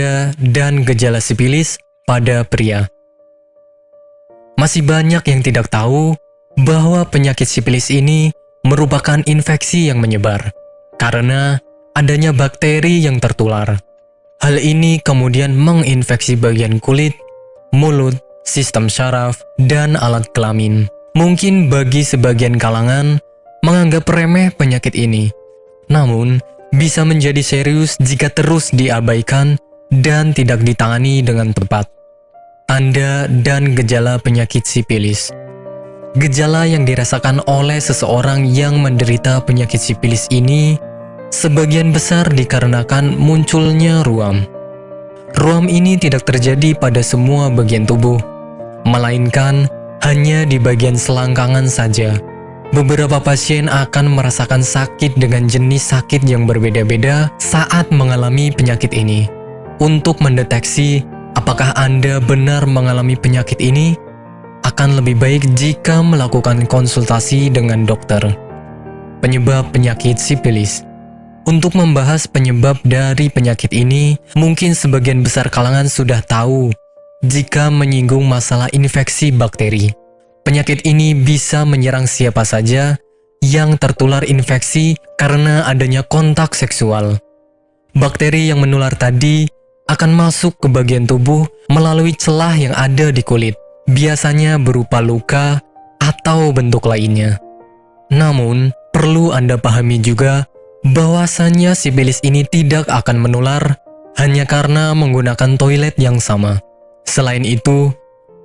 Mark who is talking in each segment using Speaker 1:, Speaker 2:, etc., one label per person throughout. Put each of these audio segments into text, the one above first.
Speaker 1: tanda dan gejala sifilis pada pria. Masih banyak yang tidak tahu bahwa penyakit sifilis ini merupakan infeksi yang menyebar karena adanya bakteri yang tertular. Hal ini kemudian menginfeksi bagian kulit, mulut, sistem syaraf, dan alat kelamin. Mungkin bagi sebagian kalangan menganggap remeh penyakit ini, namun bisa menjadi serius jika terus diabaikan dan tidak ditangani dengan tepat. Tanda dan gejala penyakit sifilis. Gejala yang dirasakan oleh seseorang yang menderita penyakit sifilis ini sebagian besar dikarenakan munculnya ruam. Ruam ini tidak terjadi pada semua bagian tubuh, melainkan hanya di bagian selangkangan saja. Beberapa pasien akan merasakan sakit dengan jenis sakit yang berbeda-beda saat mengalami penyakit ini. Untuk mendeteksi apakah Anda benar mengalami penyakit ini, akan lebih baik jika melakukan konsultasi dengan dokter. Penyebab penyakit sifilis. Untuk membahas penyebab dari penyakit ini, mungkin sebagian besar kalangan sudah tahu jika menyinggung masalah infeksi bakteri. Penyakit ini bisa menyerang siapa saja yang tertular infeksi karena adanya kontak seksual. Bakteri yang menular tadi akan masuk ke bagian tubuh melalui celah yang ada di kulit, biasanya berupa luka atau bentuk lainnya. Namun, perlu Anda pahami juga bahwasannya sifilis ini tidak akan menular hanya karena menggunakan toilet yang sama. Selain itu,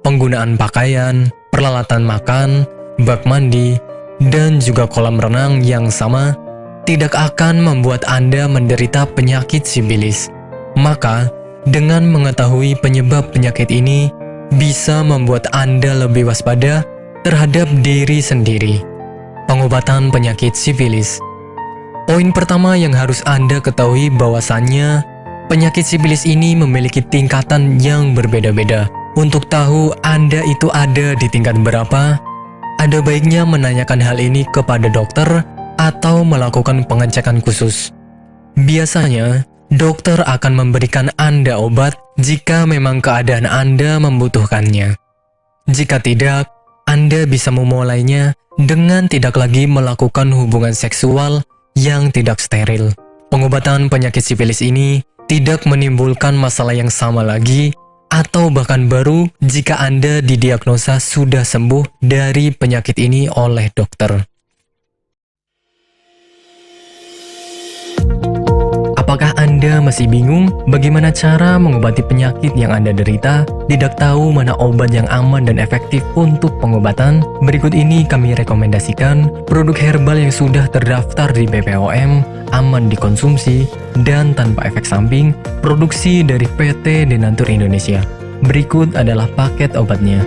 Speaker 1: penggunaan pakaian, peralatan makan, bak mandi, dan juga kolam renang yang sama tidak akan membuat Anda menderita penyakit sifilis. Maka, dengan mengetahui penyebab penyakit ini, bisa membuat Anda lebih waspada terhadap diri sendiri. Pengobatan penyakit sifilis. Poin pertama yang harus Anda ketahui bahwasannya penyakit sifilis ini memiliki tingkatan yang berbeda-beda. Untuk tahu Anda itu ada di tingkat berapa, ada baiknya menanyakan hal ini kepada dokter atau melakukan pengecekan khusus. Biasanya, dokter akan memberikan Anda obat jika memang keadaan Anda membutuhkannya. Jika tidak, Anda bisa memulainya dengan tidak lagi melakukan hubungan seksual yang tidak steril. Pengobatan penyakit sifilis ini tidak menimbulkan masalah yang sama lagi atau bahkan baru jika Anda didiagnosa sudah sembuh dari penyakit ini oleh dokter. Apakah Anda masih bingung bagaimana cara mengobati penyakit yang Anda derita? Tidak tahu mana obat yang aman dan efektif untuk pengobatan? Berikut ini kami rekomendasikan produk herbal yang sudah terdaftar di BPOM, aman dikonsumsi, dan tanpa efek samping, produksi dari PT Denatur Indonesia. Berikut adalah paket obatnya.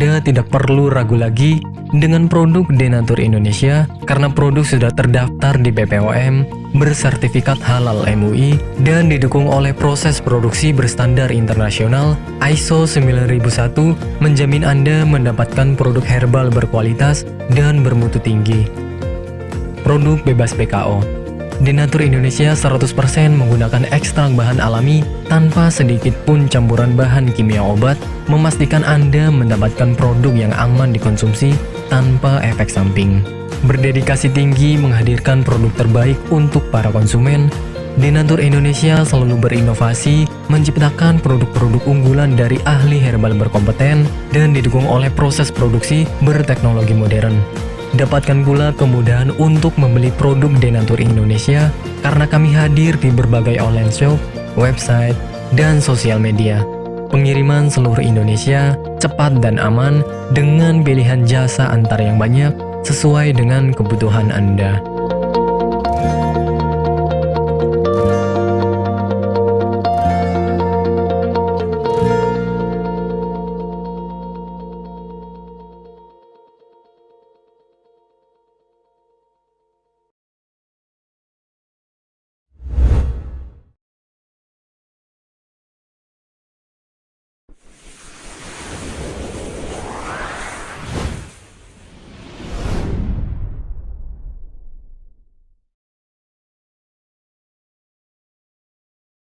Speaker 1: Anda tidak perlu ragu lagi dengan produk Denatur Indonesia karena produk sudah terdaftar di BPOM, bersertifikat halal MUI, dan didukung oleh proses produksi berstandar internasional ISO 9001, menjamin Anda mendapatkan produk herbal berkualitas dan bermutu tinggi. Produk bebas PKO. Denatur Indonesia 100% menggunakan ekstrak bahan alami tanpa sedikit pun campuran bahan kimia obat, memastikan Anda mendapatkan produk yang aman dikonsumsi tanpa efek samping. Berdedikasi tinggi menghadirkan produk terbaik untuk para konsumen, Denatur Indonesia selalu berinovasi, menciptakan produk-produk unggulan dari ahli herbal berkompeten dan didukung oleh proses produksi berteknologi modern. Dapatkan pula kemudahan untuk membeli produk Denatur Indonesia karena kami hadir di berbagai online shop, website, dan sosial media. Pengiriman seluruh Indonesia cepat dan aman dengan pilihan jasa antar yang banyak sesuai dengan kebutuhan Anda.